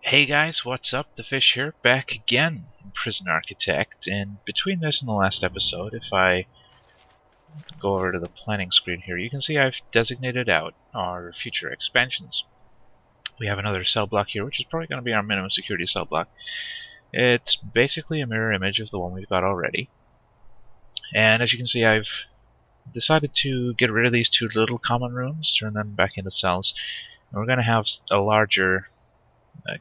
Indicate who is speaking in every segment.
Speaker 1: Hey guys, what's up? TheFish here, back again in Prison Architect, and between this and the last episode, if I go over to the planning screen here, you can see I've designated out our future expansions. We have another cell block here, which is probably going to be our minimum security cell block. It's basically a mirror image of the one we've got already. And as you can see, I've decided to get rid of these two little common rooms, turn them back into cells, and we're going to have a larger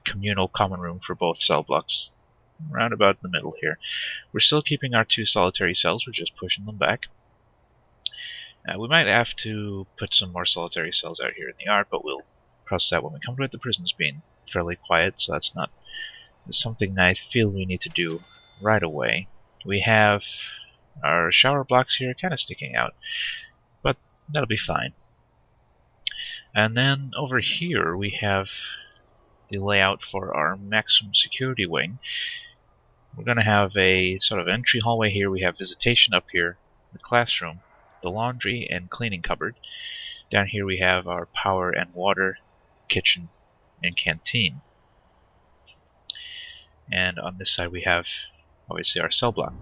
Speaker 1: communal common room for both cell blocks, round about in the middle here. We're still keeping our two solitary cells, we're just pushing them back. We might have to put some more solitary cells out here in the yard, but we'll process that when we come to it. The prison's being fairly quiet, so that's not something I feel we need to do right away. We have our shower blocks here kind of sticking out, but that'll be fine. And then over here we have the layout for our maximum security wing. We're going to have a sort of entry hallway here. We have visitation up here, the classroom, the laundry and cleaning cupboard. Down here we have our power and water, kitchen, and canteen. And on this side we have obviously our cell block.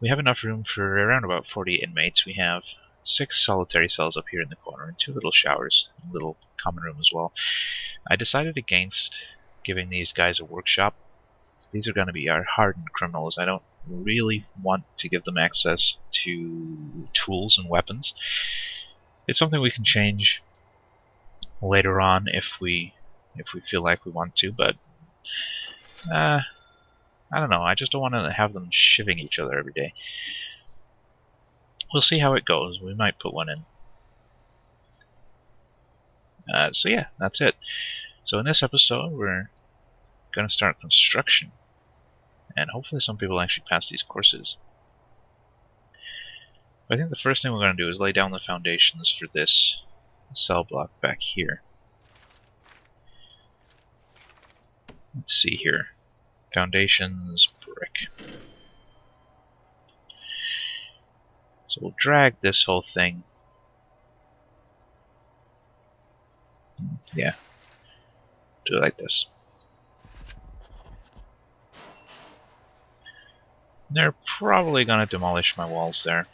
Speaker 1: We have enough room for around about 40 inmates. We have 6 solitary cells up here in the corner and 2 little showers, a little common room as well. I decided against giving these guys a workshop. These are going to be our hardened criminals. I don't really want to give them access to tools and weapons. It's something we can change later on if we feel like we want to, but I don't know. I just don't want to have them shivving each other every day. We'll see how it goes. We might put one in. So yeah, that's it. So in this episode, we're going to start construction. And hopefully some people actually pass these courses. But I think the first thing we're going to do is lay down the foundations for this cell block back here. Let's see here. Foundations, brick. So we'll drag this whole thing. Yeah. Do it like this. They're probably going to demolish my walls there.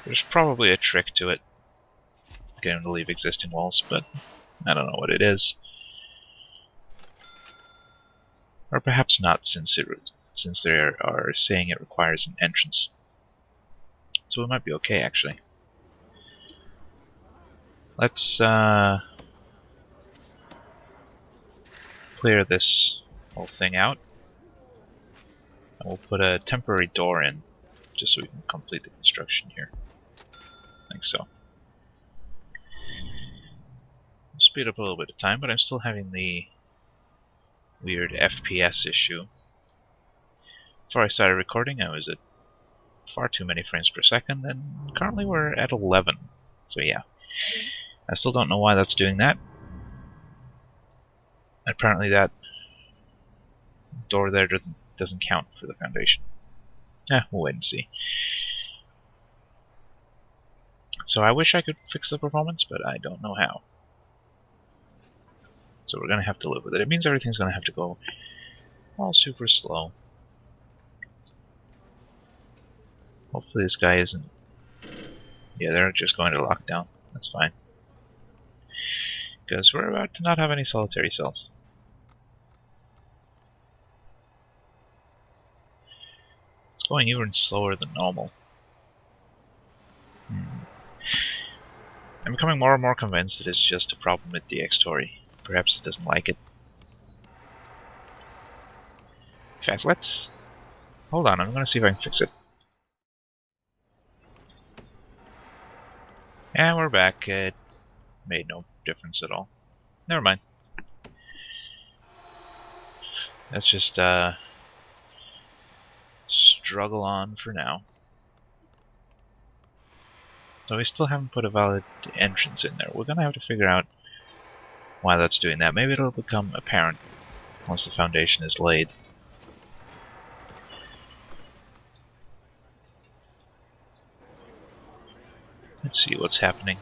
Speaker 1: There's probably a trick to it. Get them to leave existing walls, but I don't know what it is. Or perhaps not, since they are saying it requires an entrance. So it might be okay, actually. Let's clear this whole thing out. And we'll put a temporary door in, just so we can complete the construction here. Like so. We'll speed up a little bit of time, but I'm still having the weird FPS issue. Before I started recording, I was at far too many frames per second, and currently we're at 11. So yeah. I still don't know why that's doing that. Apparently that door there doesn't count for the foundation. We'll wait and see. So I wish I could fix the performance, but I don't know how. So we're going to have to live with it. It means everything's going to have to go all super slow. Hopefully this guy isn't... Yeah, they're just going to lockdown. That's fine. Because we're about to not have any solitary cells. It's going even slower than normal. I'm becoming more and more convinced that it's just a problem with DxTory. Perhaps it doesn't like it. In fact, let's... Hold on, I'm going to see if I can fix it. And we're back. It made no difference at all. Never mind. Let's just struggle on for now. So we still haven't put a valid entrance in there. We're going to have to figure out why that's doing that. Maybe it'll become apparent once the foundation is laid. Let's see what's happening.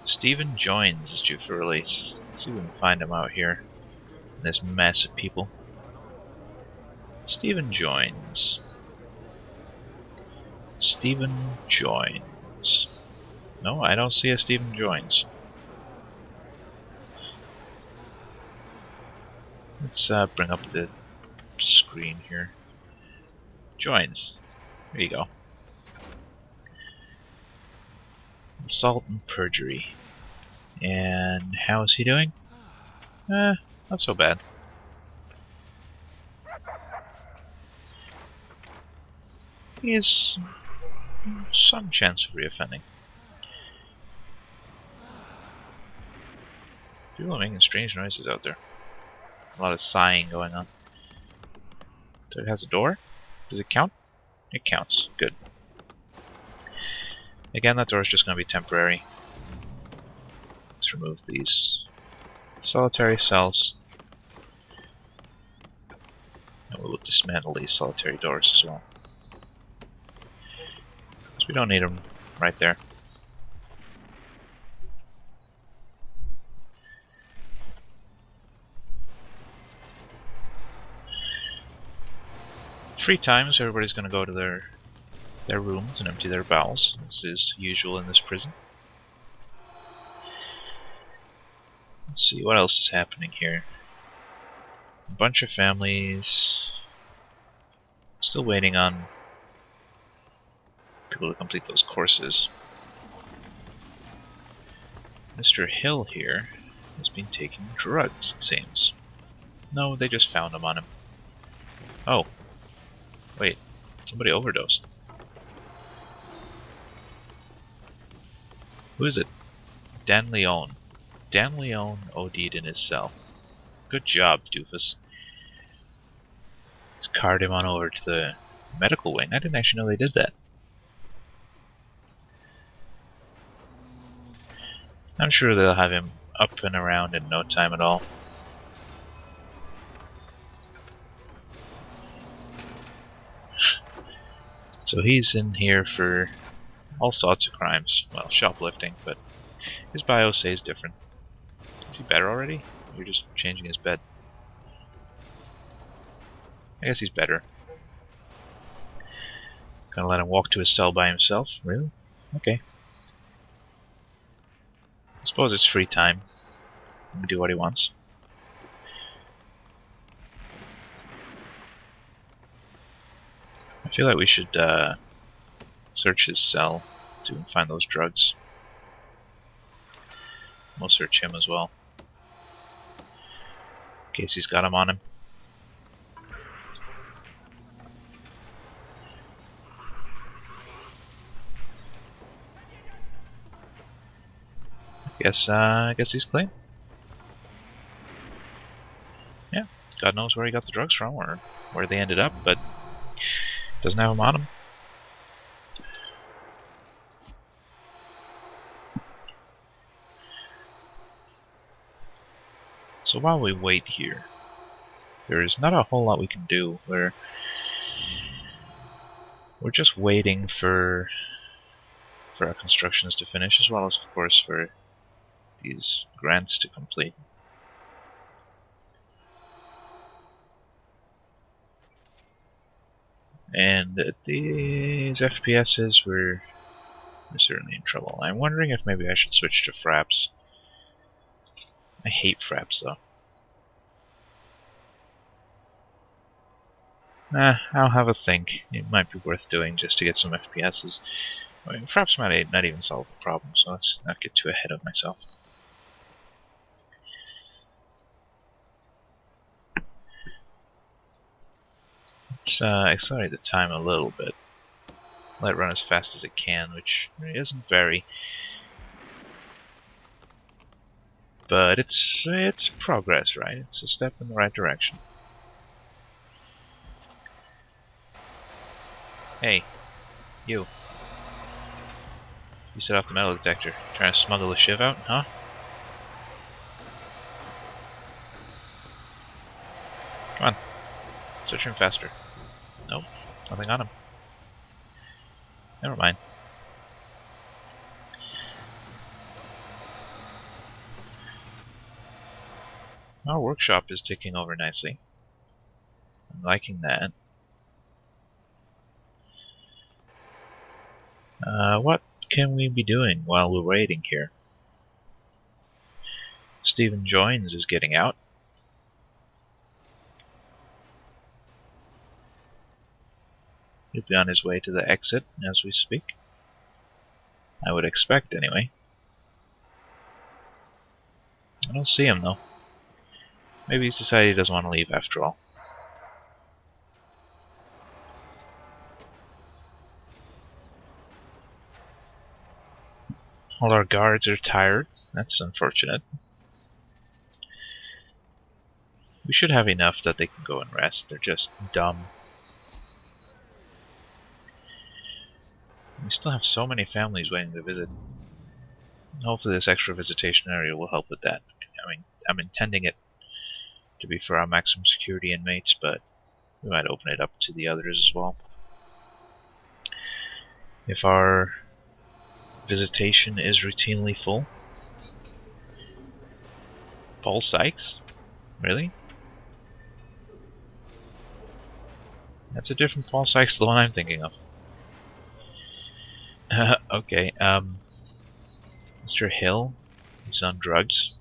Speaker 1: Stephen Joins is due for release. Let's see if we can find him out here in this mess of people. Stephen Joins. Stephen Joins. No, I don't see a Stephen Joins. Let's bring up the screen here. Joins. There you go. Assault and perjury. And how is he doing? Not so bad. He has some chance of reoffending. People are making strange noises out there. A lot of sighing going on. So it has a door? Does it count? It counts. Good. Again, that door is just going to be temporary. Let's remove these solitary cells. And we will dismantle these solitary doors as well. Because we don't need them right there. Free times, everybody's going to go to their rooms and empty their bowels. This is usual in this prison. Let's see, what else is happening here? A bunch of families still waiting on people to complete those courses. Mr. Hill here has been taking drugs, it seems. No, they just found them on him. Oh. Wait, somebody overdosed. Who is it? Dan Leone. Dan Leone OD'd in his cell. Good job, doofus. Let's cart him on over to the medical wing. I didn't actually know they did that. I'm sure they'll have him up and around in no time at all. So he's in here for all sorts of crimes. Well, shoplifting, but his bio says different. Is he better already? You're just changing his bed. I guess he's better. Gonna let him walk to his cell by himself? Really? Okay. I suppose it's free time. He can do what he wants. I feel like we should search his cell to find those drugs. We'll search him as well, in case he's got them on him. I guess he's clean. Yeah, God knows where he got the drugs from or where they ended up, but doesn't have them on him. So while we wait here, there's not a whole lot we can do. We're just waiting for our constructions to finish, as well as, of course, for these grants to complete. And at these FPSs, we're certainly in trouble. I'm wondering if maybe I should switch to fraps. I hate fraps, though. I'll have a think. It might be worth doing just to get some FPSs. I mean, fraps might not even solve the problem, so let's not get too ahead of myself. Let's accelerate the time a little bit. Let it run as fast as it can, which isn't very. But it's progress, right? It's a step in the right direction. Hey, you. You set off the metal detector. Trying to smuggle the shiv out, huh? Come on. Search him faster. Nope, nothing on him. Never mind. Our workshop is ticking over nicely. I'm liking that. What can we be doing while we're waiting here? Stephen Joins is getting out. He'll be on his way to the exit as we speak. I would expect, anyway. I don't see him, though. Maybe he's decided he doesn't want to leave after all. All our guards are tired. That's unfortunate. We should have enough that they can go and rest. They're just dumb. We still have so many families waiting to visit. Hopefully this extra visitation area will help with that. I mean, I'm intending it to be for our maximum security inmates, but we might open it up to the others as well. If our visitation is routinely full. Paul Sykes? Really? That's a different Paul Sykes than the one I'm thinking of. Okay, Mr. Hill, he's on drugs.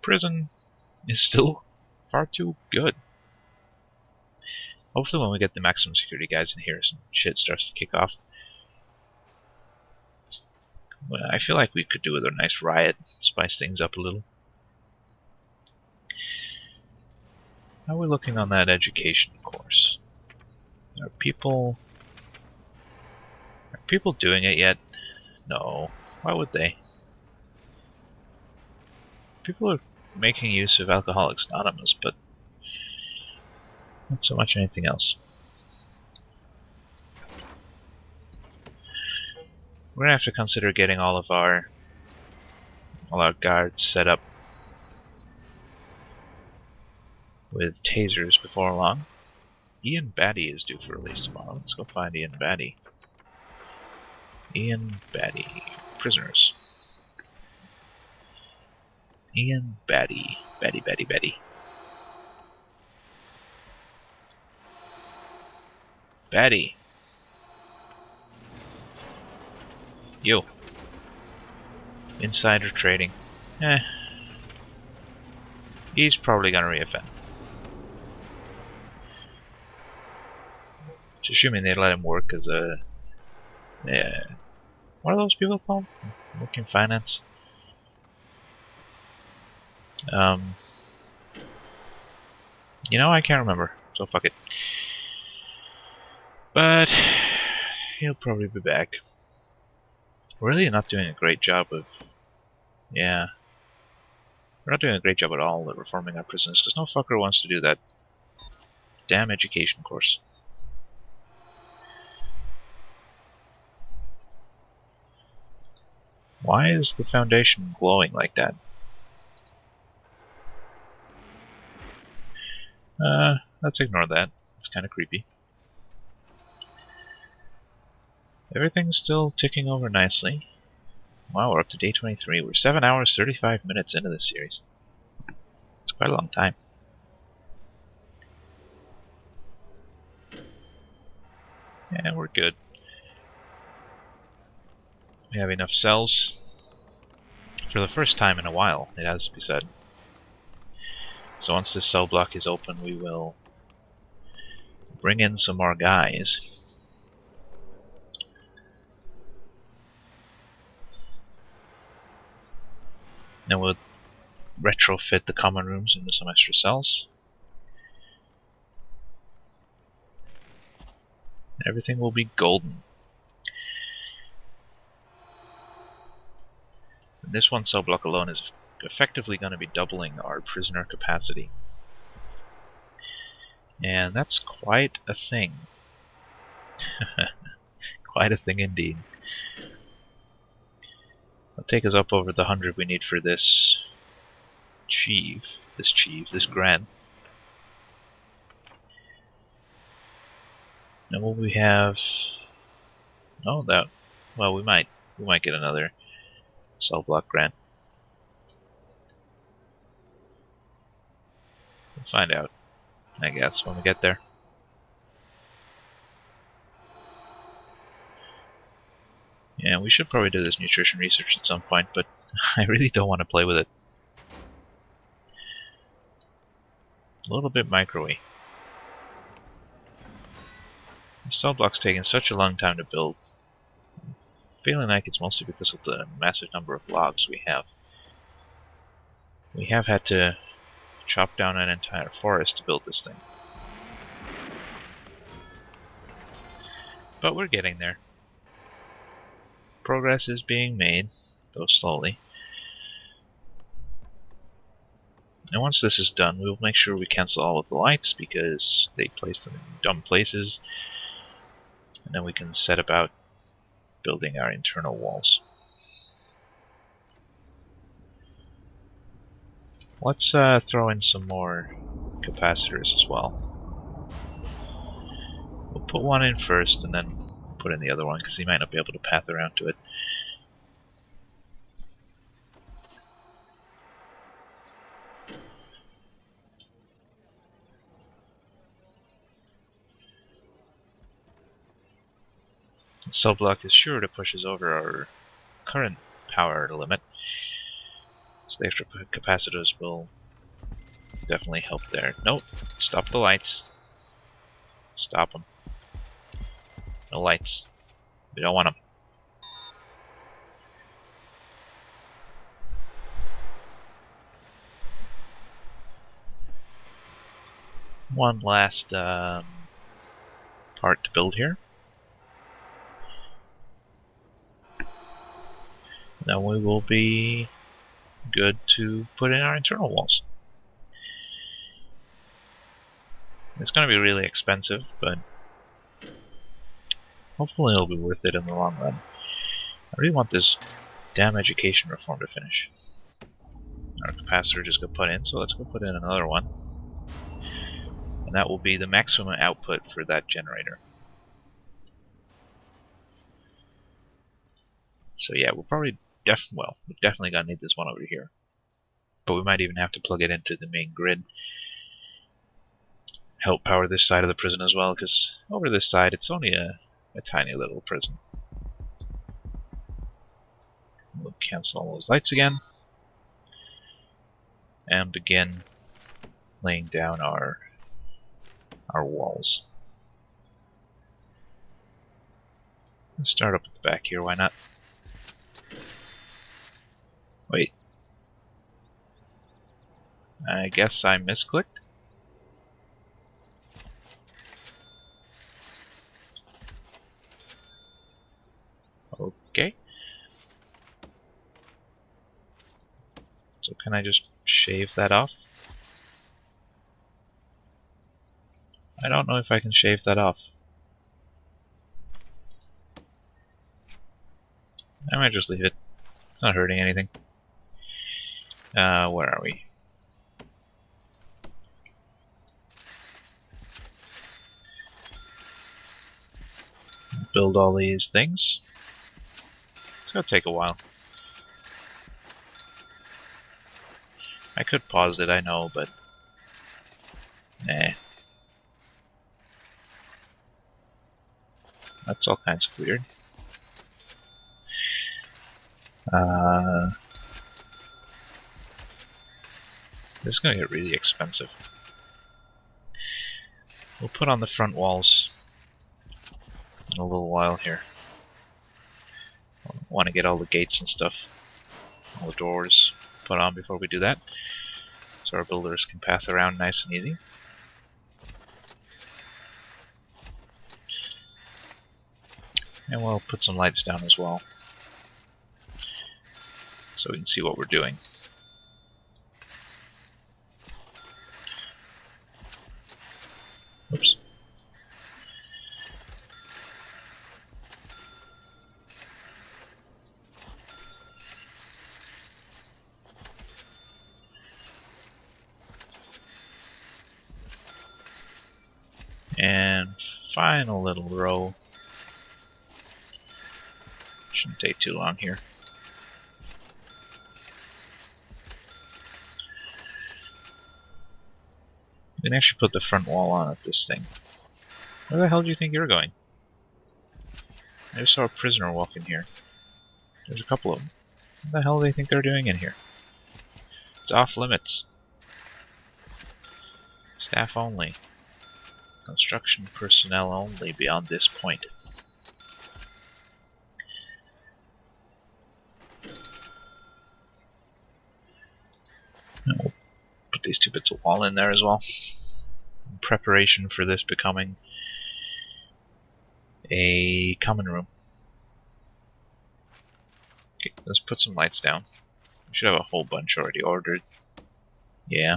Speaker 1: Prison is still far too good. Hopefully when we get the maximum security guys in here, some shit starts to kick off. Well, I feel like we could do with a nice riot, spice things up a little. How are we looking on that education course? Are people doing it yet? No. Why would they? People are making use of Alcoholics Anonymous, but not so much anything else. We're gonna have to consider getting all our guards set up with tasers before long. Ian Batty is due for release tomorrow. Let's go find Ian Batty. Ian Batty. Prisoners. Ian Batty. Batty. Batty. Yo. Insider trading. He's probably gonna reoffend. It's assuming they let him work as a... Yeah. What are those people called? Working finance? You know, I can't remember, so fuck it. But he'll probably be back. We're really not doing a great job of... Yeah. We're not doing a great job at all at reforming our prisons, because no fucker wants to do that damn education course. Why is the foundation glowing like that? Let's ignore that. It's kind of creepy. Everything's still ticking over nicely. Wow, we're up to day 23. We're 7 hours, 35 minutes into this series. It's quite a long time. Yeah, we're good. We have enough cells. For the first time in a while, it has to be said. So once this cell block is open, we will bring in some more guys. Then we'll retrofit the common rooms into some extra cells. Everything will be golden. And this one cell block alone is effectively going to be doubling our prisoner capacity. And that's quite a thing. Quite a thing indeed. It'll take us up over the 100 we need for this this grant. Now will we have... Oh, that... Well, we might. We might get another cell block grant. We'll find out, I guess, when we get there. Yeah, we should probably do this nutrition research at some point, but I really don't want to play with it. A little bit micro-y. The cell block's taking such a long time to build. I'm feeling like it's mostly because of the massive number of logs we have. We have had to chop down an entire forest to build this thing. But we're getting there. Progress is being made, though slowly. And once this is done, we'll make sure we cancel all of the lights because they place them in dumb places. And then we can set about building our internal walls. Let's throw in some more capacitors as well. We'll put one in first and then put in the other one because he might not be able to path around to it. The cell block is sure to push us over our current power limit, so the extra capacitors will definitely help there. Nope, stop the lights. Stop them. No lights. We don't want them. One last part to build here. Then we will be good to put in our internal walls. It's going to be really expensive, but hopefully it'll be worth it in the long run. I really want this damn education reform to finish. Our capacitor just got put in, so let's go put in another one. And that will be the maximum output for that generator. So yeah, we're probably we're definitely gonna need this one over here. But we might even have to plug it into the main grid. Help power this side of the prison as well, because over this side it's only a tiny little prison. We'll cancel all those lights again. And begin laying down our walls. Let's start up at the back here, why not? Wait. I guess I misclicked? Okay. So can I just shave that off? I don't know if I can shave that off. I might just leave it. It's not hurting anything. Where are we? Build all these things. It's gonna take a while. I could pause it, I know, but nah. That's all kinds of weird. This is gonna get really expensive. We'll put on the front walls in a little while here. I want to get all the gates and stuff, all the doors put on before we do that, so our builders can path around nice and easy. And we'll put some lights down as well, so we can see what we're doing. Oops. And final little row. Shouldn't take too long here. We can actually put the front wall on at this thing. Where the hell do you think you're going? I just saw a prisoner walk in here. There's a couple of them. What the hell do they think they're doing in here? It's off limits. Staff only. Construction personnel only beyond this point. We'll put these 2 bits of wall in there as well. In preparation for this becoming a common room. Okay, let's put some lights down. We should have a whole bunch already ordered. Yeah.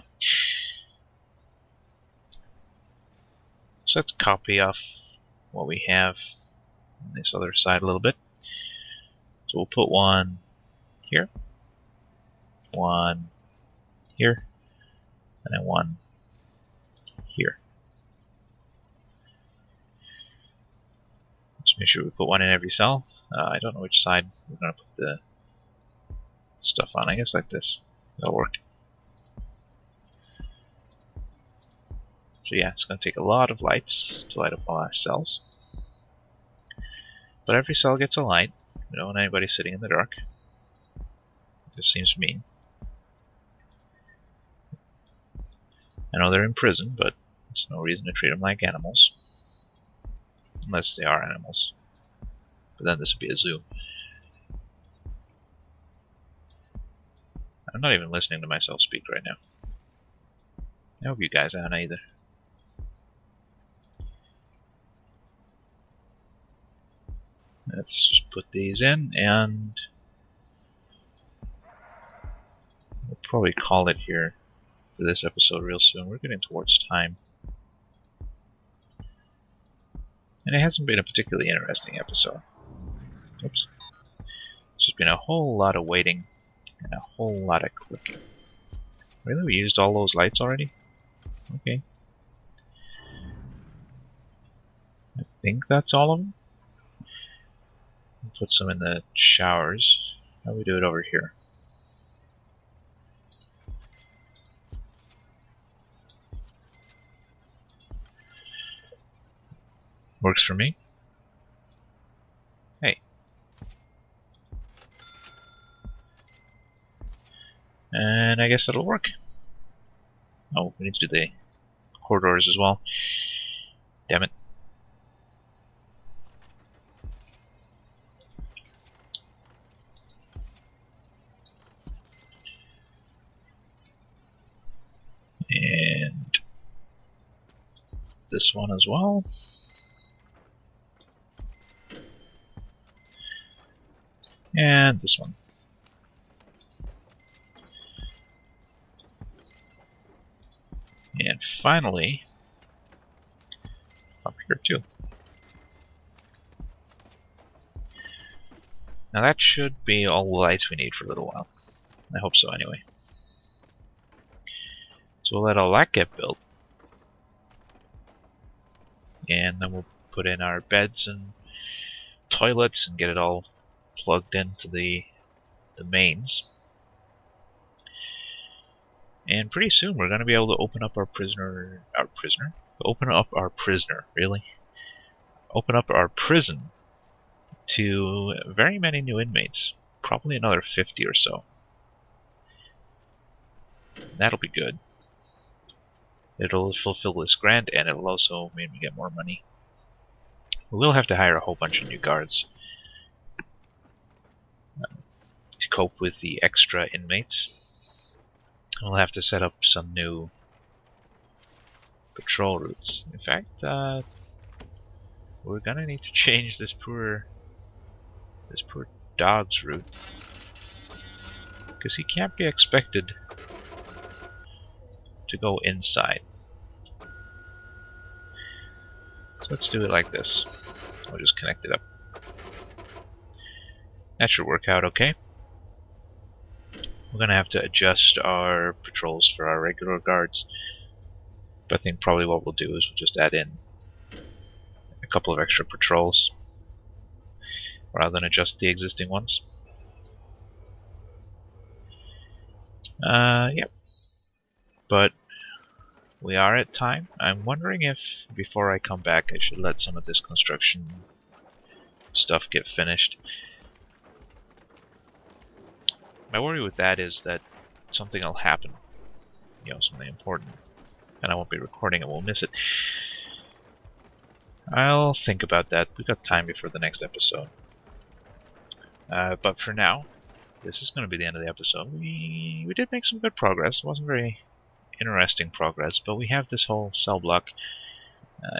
Speaker 1: So let's copy off what we have on this other side a little bit. So we'll put one here, one here, and then one here. Just make sure we put one in every cell. I don't know which side we're going to put the stuff on. I guess like this. That'll work. So yeah, it's going to take a lot of lights to light up all our cells. But every cell gets a light. We don't want anybody sitting in the dark. This seems mean. I know they're in prison, but there's no reason to treat them like animals. Unless they are animals. But then this would be a zoo. I'm not even listening to myself speak right now. I hope you guys aren't either. Let's just put these in, and we'll probably call it here for this episode real soon. We're getting towards time. And it hasn't been a particularly interesting episode. Oops. It's just been a whole lot of waiting and a whole lot of clicking. Really? We used all those lights already? Okay. I think that's all of them. We'll put some in the showers. How do we do it over here? Works for me. Hey. And I guess that'll work. Oh, we need to do the corridors as well. Damn it. And this one as well. And this one. And finally, up here too. Now that should be all the lights we need for a little while. I hope so anyway. So we'll let all that get built. And then we'll put in our beds and toilets and get it all plugged into the mains. And pretty soon we're going to be able to open up our prisoner, really? Open up our prison to very many new inmates. Probably another 50 or so. That'll be good. It'll fulfill this grant, and it'll also mean we get more money. We will have to hire a whole bunch of new guards to cope with the extra inmates. We'll have to set up some new patrol routes. In fact, we're gonna need to change this poor dog's route, because he can't be expected to go inside. So let's do it like this. I'll just connect it up. That should work out okay. We're going to have to adjust our patrols for our regular guards. But I think probably what we'll do is we'll just add in a couple of extra patrols. rather than adjust the existing ones. Yep. But we are at time. I'm wondering if, before I come back, I should let some of this construction stuff get finished. My worry with that is that something will happen. You know, something important. And I won't be recording it, we'll miss it. I'll think about that. We've got time before the next episode. But for now, this is going to be the end of the episode. We did make some good progress. It wasn't very interesting progress, but we have this whole cell block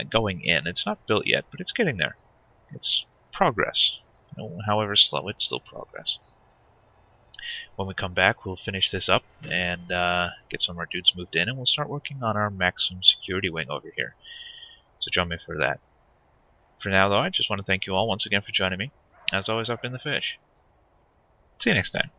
Speaker 1: going in. It's not built yet, but it's getting there. It's progress. You know, however slow, it's still progress. When we come back, we'll finish this up and get some of our dudes moved in, and we'll start working on our maximum security wing over here. So join me for that. For now, though, I just want to thank you all once again for joining me. As always, I've been TheFish. See you next time.